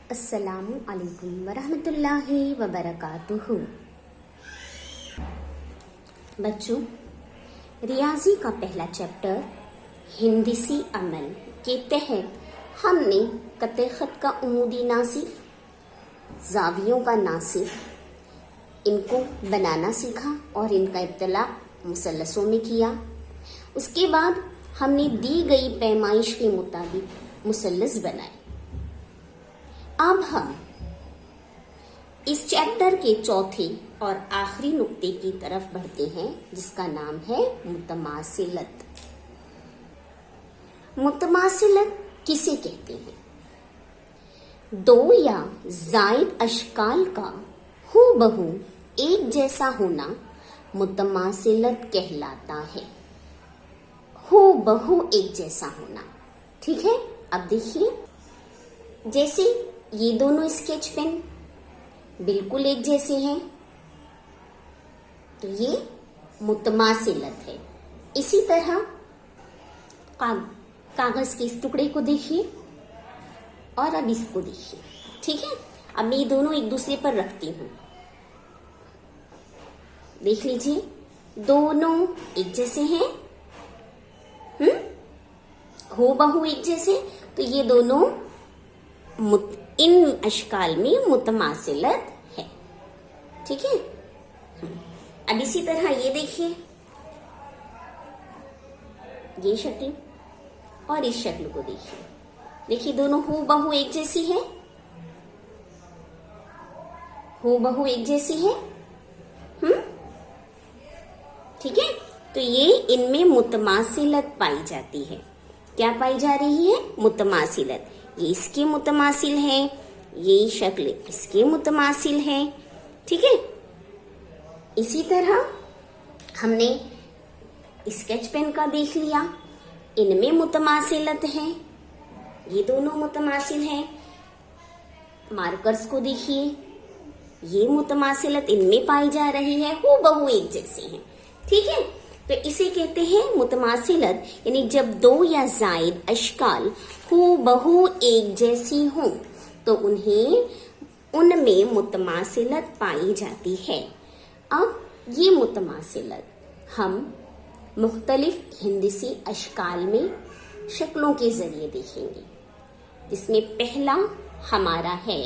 अस्सलामु अलैकुम वरहमतुल्लाहि वबरकातुहू। बच्चों, रियाजी का पहला चैप्टर हिंदसी अमल के तहत हमने कते खत का उमूदी नासिफ, जावियों का नासिफ इनको बनाना सीखा और इनका इब्तला मुसल्लसों में किया। उसके बाद हमने दी गई पैमाइश के मुताबिक मुसल्लस बनाए। अब हम इस चैप्टर के चौथे और आखिरी नुक्ते की तरफ बढ़ते हैं, जिसका नाम है मुतमासिलत। मुतमासिलत किसे कहते हैं? दो या जायद अशकाल का हूबहू एक जैसा होना मुतमासिलत कहलाता है। हूबहू एक जैसा होना, ठीक है। अब देखिए, जैसे ये दोनों स्केच पेन बिल्कुल एक जैसे हैं, तो ये मुतमासिलत है। इसी तरह कागज के इस टुकड़े को देखिए और अब इसको देखिए, ठीक है। अब मैं ये दोनों एक दूसरे पर रखती हूं, देख लीजिए, दोनों एक जैसे हैं, हूबहू एक जैसे। तो ये दोनों इन अशकाल में मुतमासिलत है, ठीक है। अब इसी तरह ये देखिए, ये शक्ल और इस शक्ल को देखिए, देखिए दोनों हूबहू एक जैसी है, हूबहू एक जैसी है, ठीक है। तो ये इनमें मुतमासिलत पाई जाती है। क्या पाई जा रही है? मुतमासिलत। ये इसके मुतमासिल है, ये शक्ल इसके मुतमासिल है, ठीक है। इसी तरह हमने स्केच पेन का देख लिया, इनमें मुतमासिलत है, ये दोनों मुतमासिल हैं। मार्कर्स को देखिए, ये मुतमासिलत इनमें पाई जा रही है, हूबहू एक जैसे हैं, ठीक है। तो इसे कहते हैं मुतमासिलत, यानी जब दो या जायद अशकाल हूबहू एक जैसी हों तो उनमें मुतमासिलत पाई जाती है। अब ये मुतमासिलत हम मुख्तलिफ हिंदसी अशकाल में शक्लों के जरिए देखेंगे, जिसमें पहला हमारा है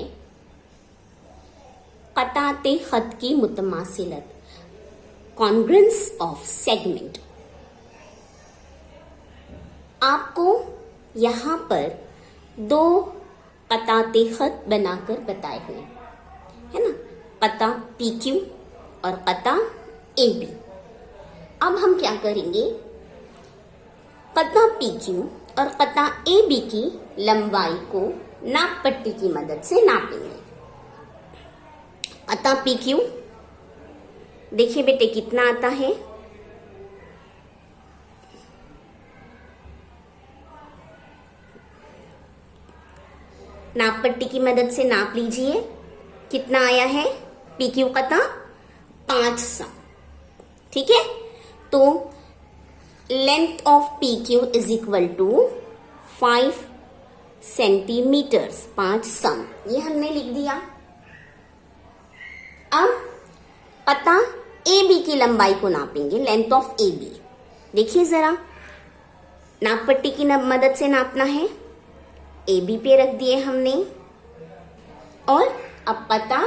कताते खत की मुतमासिलत, कॉन्ग्रेंस ऑफ सेगमेंट। आपको यहां पर दो कताते खत बनाकर बताए हुए है ना, कता PQ और कता AB। अब हम क्या करेंगे, कता PQ और कता AB की लंबाई को नाप पट्टी की मदद से नापेंगे। कता PQ देखिए बेटे कितना आता है, नाप पट्टी की मदद से नाप लीजिए, कितना आया है। PQ कता 5 सम, ठीक है। तो length of PQ is equal to 5 centimetres, 5 सम, ये हमने लिख दिया। अब कता AB की लंबाई को नापेंगे, लेंथ ऑफ AB। देखिए जरा, नाप पट्टी की मदद से नापना है, AB पे रख दिए हमने, और अब कता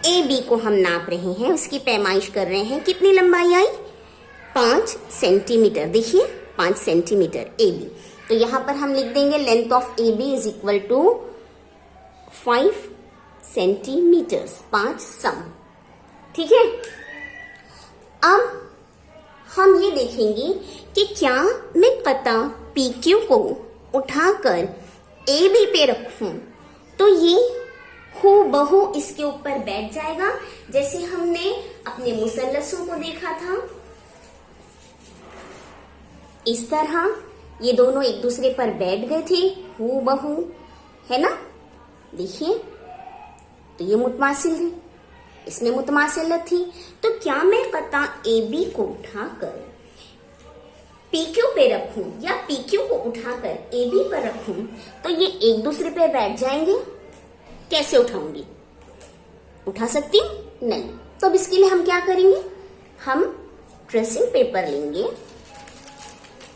AB को हम नाप रहे हैं, उसकी पैमाइश कर रहे हैं। कितनी लंबाई आई? 5 सेंटीमीटर। देखिए 5 सेंटीमीटर AB। तो यहां पर हम लिख देंगे length of AB is equal to 5 centimetres, 5 सम, ठीक है। अब हम ये देखेंगे कि क्या मैं कता PQ को उठाकर AB पे रखूं तो ये हूबहू इसके ऊपर बैठ जाएगा, जैसे हमने अपने मुसल्लसों को देखा था। इस तरह ये दोनों एक दूसरे पर बैठ गए थे, हूबहू, है ना। देखिए, तो ये मुतमासिल है, इसमें मुतमासिलत थी। तो क्या मैं कता AB को उठाकर PQ पे रखूं या PQ को उठाकर AB पर रखूं तो ये एक दूसरे पे बैठ जाएंगे, कैसे उठाऊंगी? उठा सकती हूँ? नहीं। तो अब इसके लिए हम क्या करेंगे? हम ट्रेसिंग पेपर लेंगे,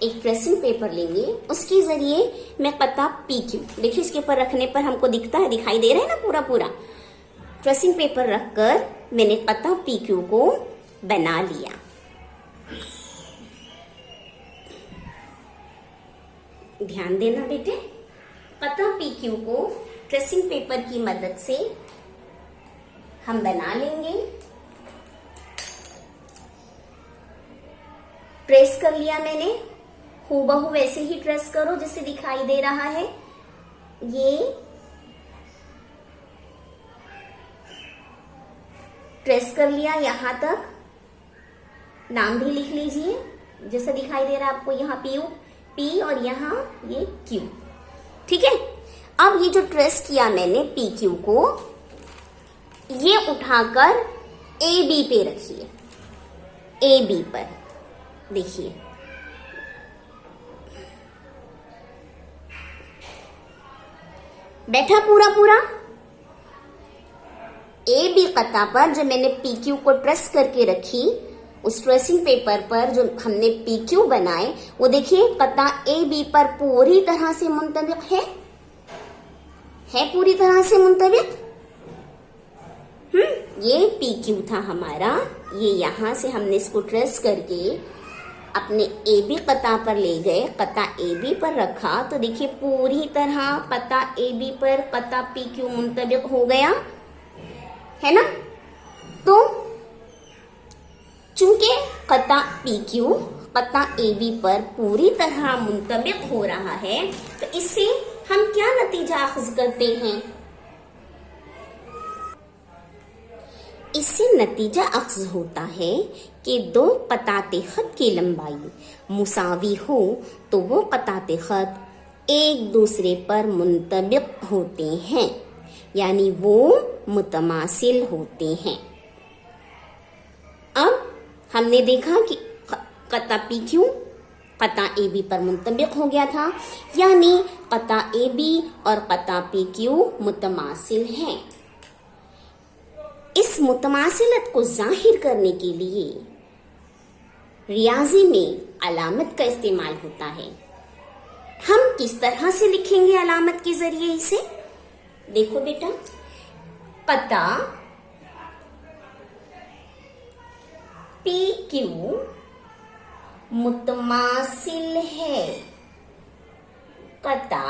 एक ट्रेसिंग पेपर लेंगे, उसके जरिए मैं पता PQ, देखिए इसके ऊपर रखने पर हमको दिखता है, दिखाई दे रहा है ना पूरा पूरा। ट्रेसिंग पेपर रखकर मैंने पता PQ को बना लिया। ध्यान देना बेटे, पता PQ को ट्रेसिंग पेपर की मदद से हम बना लेंगे। ट्रेस कर लिया मैंने, हूबहू वैसे ही ट्रेस करो जैसे दिखाई दे रहा है। ये ट्रेस कर लिया, यहां तक नाम भी लिख लीजिए जैसा दिखाई दे रहा है आपको, यहाँ P और यहाँ ये Q। ठीक है, अब ये जो ट्रेस किया मैंने PQ को, ये उठाकर AB पे रखिए, AB पर देखिए, बैठा पूरा पूरा। AB कता पर जो मैंने PQ को ट्रेस करके रखी, उस ट्रेसिंग पेपर पर जो हमने PQ बनाए, वो देखिए कता AB पर पूरी तरह से मुंतबिक है पूरी तरह से मुंतबिक। ये PQ था हमारा, ये यहां से हमने इसको ट्रेस करके अपने AB कता पर ले गए, कता AB पर रखा, तो देखिए पूरी तरह कता AB पर कता PQ मुंतबिक हो गया है ना। तो चूंकि कता PQ कता AB पर पूरी तरह मुंतबिक हो रहा है, तो इससे हम क्या नतीजा अख्ज़ करते हैं? इससे नतीजा अख्ज़ होता है कि दो कताते खत की लंबाई मुसावी हो तो वो कताते खत एक दूसरे पर मुंतबिक होते हैं, यानी वो मुतमासिल होते हैं। अब हमने देखा कि कता PQ कता AB पर मुंतबिक हो गया था, यानी कता AB और कता PQ मुतमासिल हैं। इस मुतमासिलत को जाहिर करने के लिए रियाजी में अलामत का इस्तेमाल होता है। हम किस तरह से लिखेंगे अलामत के जरिए इसे? देखो बेटा, कता PQ मुतमासिल है कता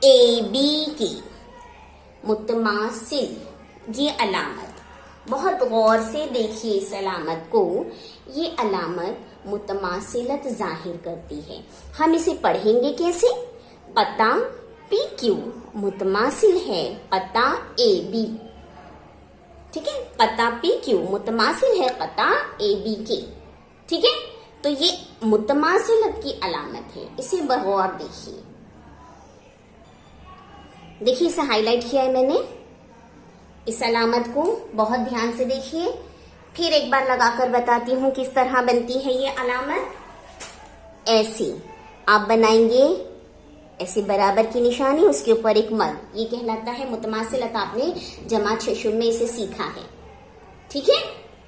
AB की, मुतमासिल, ये अलामत बहुत गौर से देखिए इस अलामत को, ये अलामत मुतमासिलत जाहिर करती है। हम इसे पढ़ेंगे कैसे? कता PQ मुतमासिल है कता AB, ठीक है, कता PQ मुतमासिल है कता AB के, ठीक है। तो ये मुतमासिलत की अलामत है, इसे बगौर देखिए, देखिए इसे हाईलाइट किया है मैंने, इस अलामत को बहुत ध्यान से देखिए। फिर एक बार लगाकर बताती हूँ किस तरह बनती है ये अलामत। ऐसी आप बनाएंगे, ऐसे बराबर की निशानी, उसके ऊपर एक मद, ये कहलाता है मुतमासिलत। आपने जमात शशुर में इसे सीखा है, ठीक है।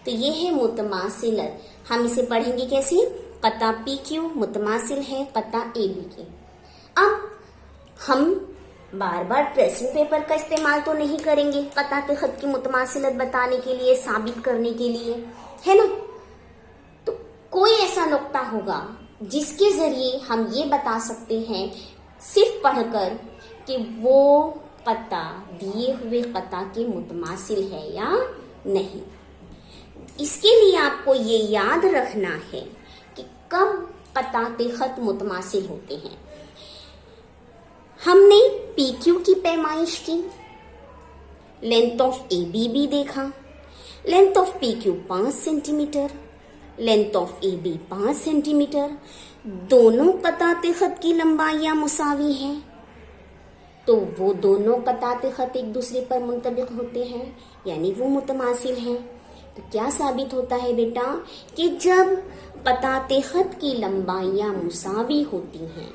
तो ये है मुतमासिलत। हम इसे पढ़ेंगे कैसे? कता PQ मुतमासिल है कता AB के। अब हम बार बार ट्रेसिंग पेपर का इस्तेमाल तो नहीं करेंगे कताते खत की मुतमासिलत बताने के लिए, साबित करने के लिए, है ना। तो कोई ऐसा नुक्ता होगा जिसके जरिए हम ये बता सकते हैं सिर्फ पढ़कर कि वो कता दिए हुए कता के मुतमासिल है या नहीं। इसके लिए आपको ये याद रखना है कि कब कताते खत मुतमासिल होते हैं। हमने PQ की पैमाइश की, लेंथ ऑफ AB भी देखा, length of PQ 5 centimetre, length of AB 5 centimetre, दोनों कताते खत की लंबाइयां मुसावी हैं, तो वो दोनों कताते खत एक दूसरे पर मुंतबिक होते हैं, यानी वो मुतमासिल हैं। तो क्या साबित होता है बेटा कि जब कताते खत की लंबाइयां मुसावी होती हैं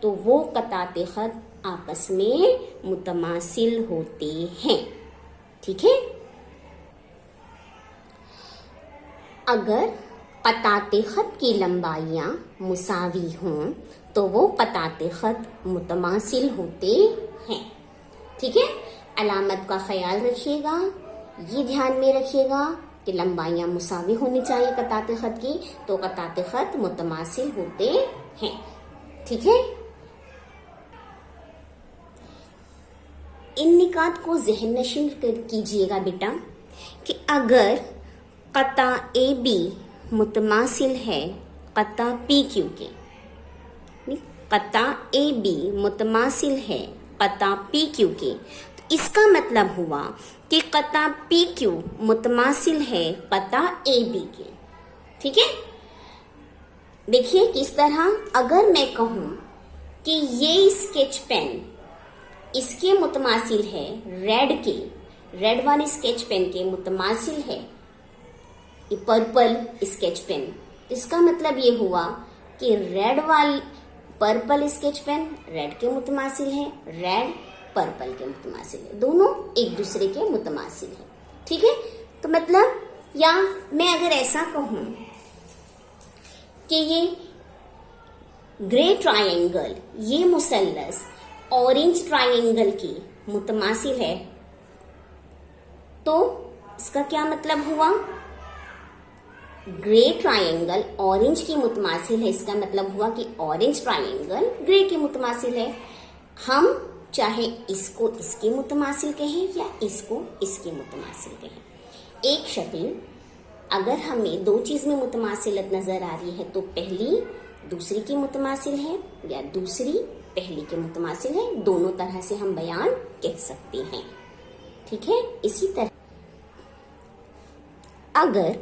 तो वो कताते खत आपस में मुतमासिल होते हैं। ठीक है। अगर कताते खत की लंबाइयां मुसावी हों तो वो कताते खत मुतमासिल होते हैं। ठीक है। अलामत का ख्याल रखिएगा, ये ध्यान में रखिएगा कि लंबाइयां मुसावी होनी चाहिए कताते खत की, तो कताते खत मुतमासिल होते हैं। ठीक है। इन निकात को जहन नशीन कीजिएगा बेटा कि अगर कता ए बी मुतमासिल है कता पी क्यू के, कता ए बी मुतमासिल है कता पी क्यू के, तो इसका मतलब हुआ कि कता पी क्यू मुतमासिल है कता ए बी के। ठीक है। देखिए किस तरह, अगर मैं कहूं कि ये स्केच पेन इसके मुतमासिल है रेड वाले स्केच पेन के मुतमासिल है ये पर्पल स्केच पेन, इसका मतलब ये हुआ कि पर्पल स्केच पेन रेड के मुतमासिल है, रेड पर्पल के मुतमासिल है, दोनों एक दूसरे के मुतमासिल है। ठीक है। तो मतलब, या मैं अगर ऐसा कहूं कि ये ग्रे ट्रायंगल, ये मुसल्लस ऑरेंज ट्रायंगल की मुतमासिल है, तो इसका क्या मतलब हुआ? ग्रे ट्रायंगल ऑरेंज की मुतमासिल है, इसका मतलब हुआ कि ऑरेंज ट्रायंगल ग्रे की मुतमासिल है। हम चाहे इसको इसके मुतमासिल कहें या इसको इसके मुतमासिल कहें। एक शक्ल अगर हमें दो चीज में मुतमासिलत नजर आ रही है तो पहली दूसरी की मुतमासिल है या दूसरी पहली के मुतमासिल है, दोनों तरह से हम बयान कह सकते हैं। ठीक है। इसी तरह अगर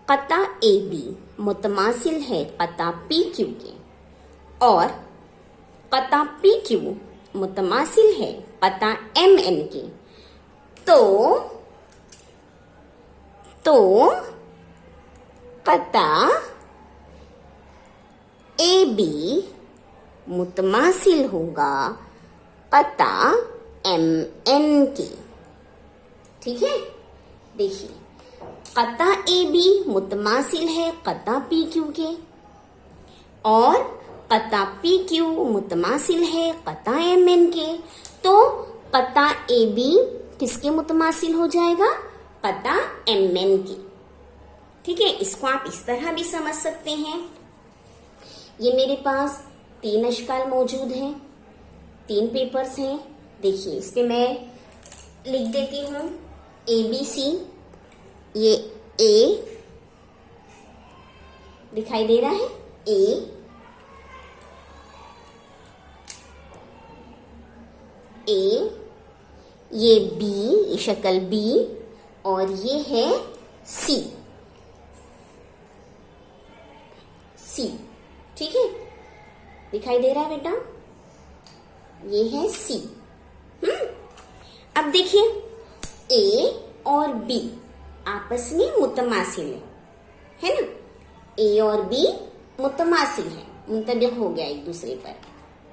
कता ए बी मुतमासिल है कता पी क्यू के और कता पी क्यू मुतमासिल है कता एम एन के, तो कता ए बी मुतमासिल होगा कता एम एन के। ठीक है। देखिए कता ए बी मुतमासिल है कता पी क्यू के और कता पी क्यू मुतमासिल है कता एम एन के, तो कता ए बी किसके मुतमासिल हो जाएगा? कता एम एन के। ठीक है। इसको आप इस तरह भी समझ सकते हैं। ये मेरे पास 3 अशकाल मौजूद हैं, 3 पेपर्स हैं। देखिए इस पे मैं लिख देती हूँ ABC। ये A दिखाई दे रहा है, A, ये B, ये शक्ल B और ये है C। ठीक है। दिखाई दे रहा है बेटा, ये है C। अब देखिए A और B आपस में मुतमासिल है ना, A और B मुतमासिल है, मुंतबिक हो गया एक दूसरे पर।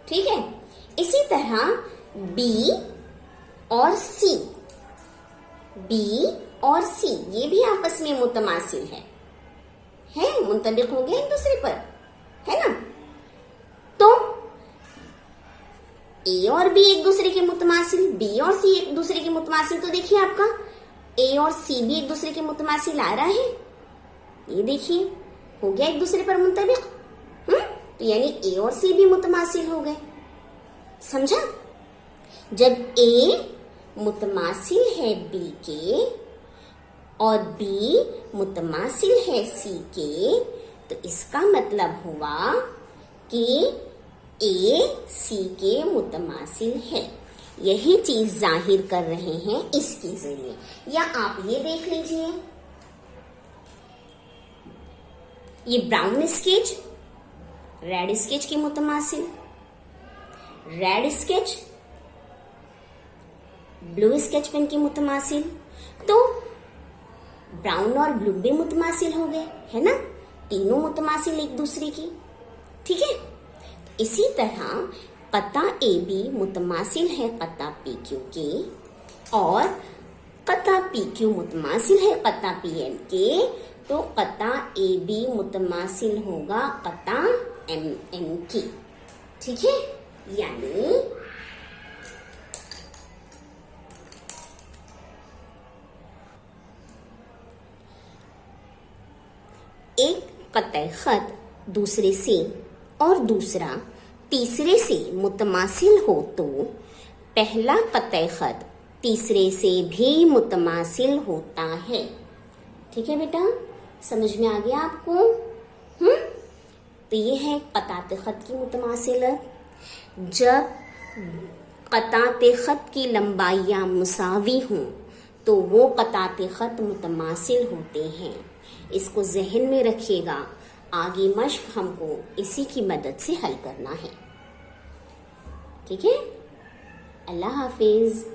ठीक है। इसी तरह B और C ये भी आपस में मुतमासिल है मुंतबिक हो गया एक दूसरे पर, है ना। तो A और B एक दूसरे के मुतमासिल, B और C एक दूसरे के मुतमासिल, तो देखिए आपका A और C भी एक दूसरे के मुतमासिल आ रहा है। ये देखिए हो गया एक दूसरे पर मुंतबिक। तो यानी A और C भी मुतमासिल हो गए। समझा? जब A मुतमासिल है B के और B मुतमासिल है C के, तो इसका मतलब हुआ कि A C के मुतमासिल है। यही चीज जाहिर कर रहे हैं इसके जरिए। या आप ये देख लीजिए, ये ब्राउन स्केच रेड स्केच के मुतमासिल, red sketch blue sketch pen के मुतमासिल, तो ब्राउन और ब्लू भी मुतमासिल हो गए, है ना। तीनों मुतमासिल एक दूसरे की। ठीक है। इसी तरह कता ए बी मुतमासिल है कता पी क्यू के और कता पी क्यू मुतमासिल है कता पी एन के, तो कता ए बी मुतमासिल होगा कता एम एन के। ठीक है, यानी एक कतई खत दूसरे से और दूसरा तीसरे से मुतमासिल हो तो पहला कतई खत तीसरे से भी मुतमासिल होता है। ठीक है बेटा, समझ में आ गया आपको? तो ये है कताते खत की मुतमासिलत। जब कताते खत की लंबाइयां मुसावी हों तो वो कताते खत मुतमासिल होते हैं। इसको जहन में रखिएगा, आगे मश्क हमको इसी की मदद से हल करना है। ठीक है, अल्लाह हाफिज।